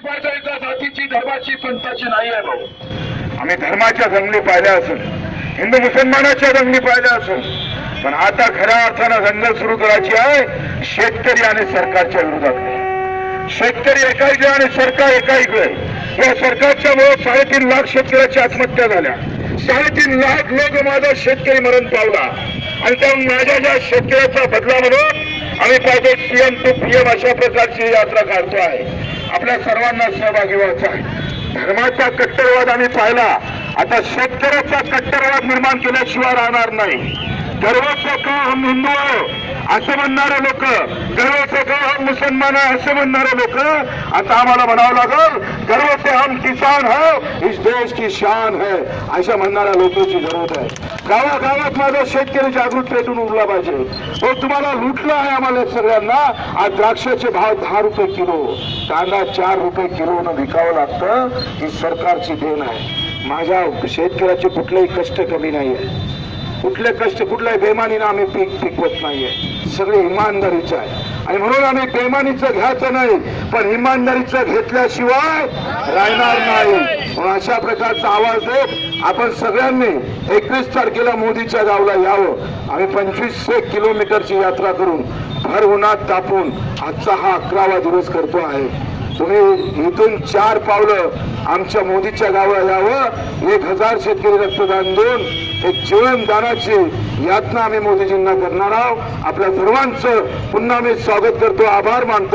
पातळीचा जातीची धर्माची पंथाची नाही आहे भाऊ। आम्ही धर्माच्या दंगली पाहिल्या असून हिंदू मुसलमानाच्या दंगली पाहिल्या असून पण आता खऱ्या अर्थानं दंगल सुरू करायची आहे शेतकरी आणि सरकारच्या विरोधात। शेतकरी एका इकडे आणि सरकार एका इकडे। या सरकारच्या मुळे 3.5 लाख शेतकऱ्याची आत्महत्या झाल्या। 3.5 लाख लोक माझा शेतकरी मरण पावला आणि त्या माझ्या ज्या शेतकऱ्याचा बदला म्हणून आम्ही पाहिजे सीएम टू पीएम अशा प्रकारची यात्रा काढतो आहे। आपल्या सर्वांना सहभागी व्हायचं आहे। धर्माचा कट्टरवाद आम्ही पाहिला, आता शेतकऱ्याचा कट्टरवाद निर्माण केल्याशिवाय राहणार नाही। गर्व से कहो हम हिंदू है असं म्हणणारे लोक, गर्व से कहो हम मुसलमान है असं म्हणणारे लोक आता आम्हाला म्हणावं लागल गर्व से हम किसान है इस देश की शान है अशा म्हणणाऱ्या लोकांची जरूरत आहे। गावागावात माझा शेतकरी जागृत पेटून उरला पाहिजे। हो तुम्हाला लुटलं आहे आम्हाला सगळ्यांना। आज द्राक्षाचे भाव 10 रुपये किलो, कांदा 4 रुपये किलोनं विकावं लागतं, ही सरकारची देण आहे। माझ्या शेतकऱ्याचे कुठलेही कष्ट कमी नाही आहे, कुठले कष्ट कुठल्याही बेमानीनं आम्ही पीक पिकवत नाहीये, सगळे इमानदारीचं आहे। आणि म्हणून आम्ही बेमानीचं घ्यायचं नाही पण इमानदारीचं घेतल्याशिवाय राहणार नाही। म्हणून अशा प्रकारचा आवाज देत आपण सगळ्यांनी 21 तारखेला मोदीच्या गावला यावं। आम्ही 2500 किलोमीटरची यात्रा करून भर उन्हात तापून आजचा हा 11वा दिवस करतो आहे। तुम्ही इथून 4 पावलं आमच्या मोदीच्या गावाला यावं। 1000 शेतकरी रक्तदान देऊन एक जीवनदानाची यातना आम्ही मोदीजींना करणार आहोत। आपल्या सर्वांचं पुन्हा मी स्वागत करतो, आभार मानतो।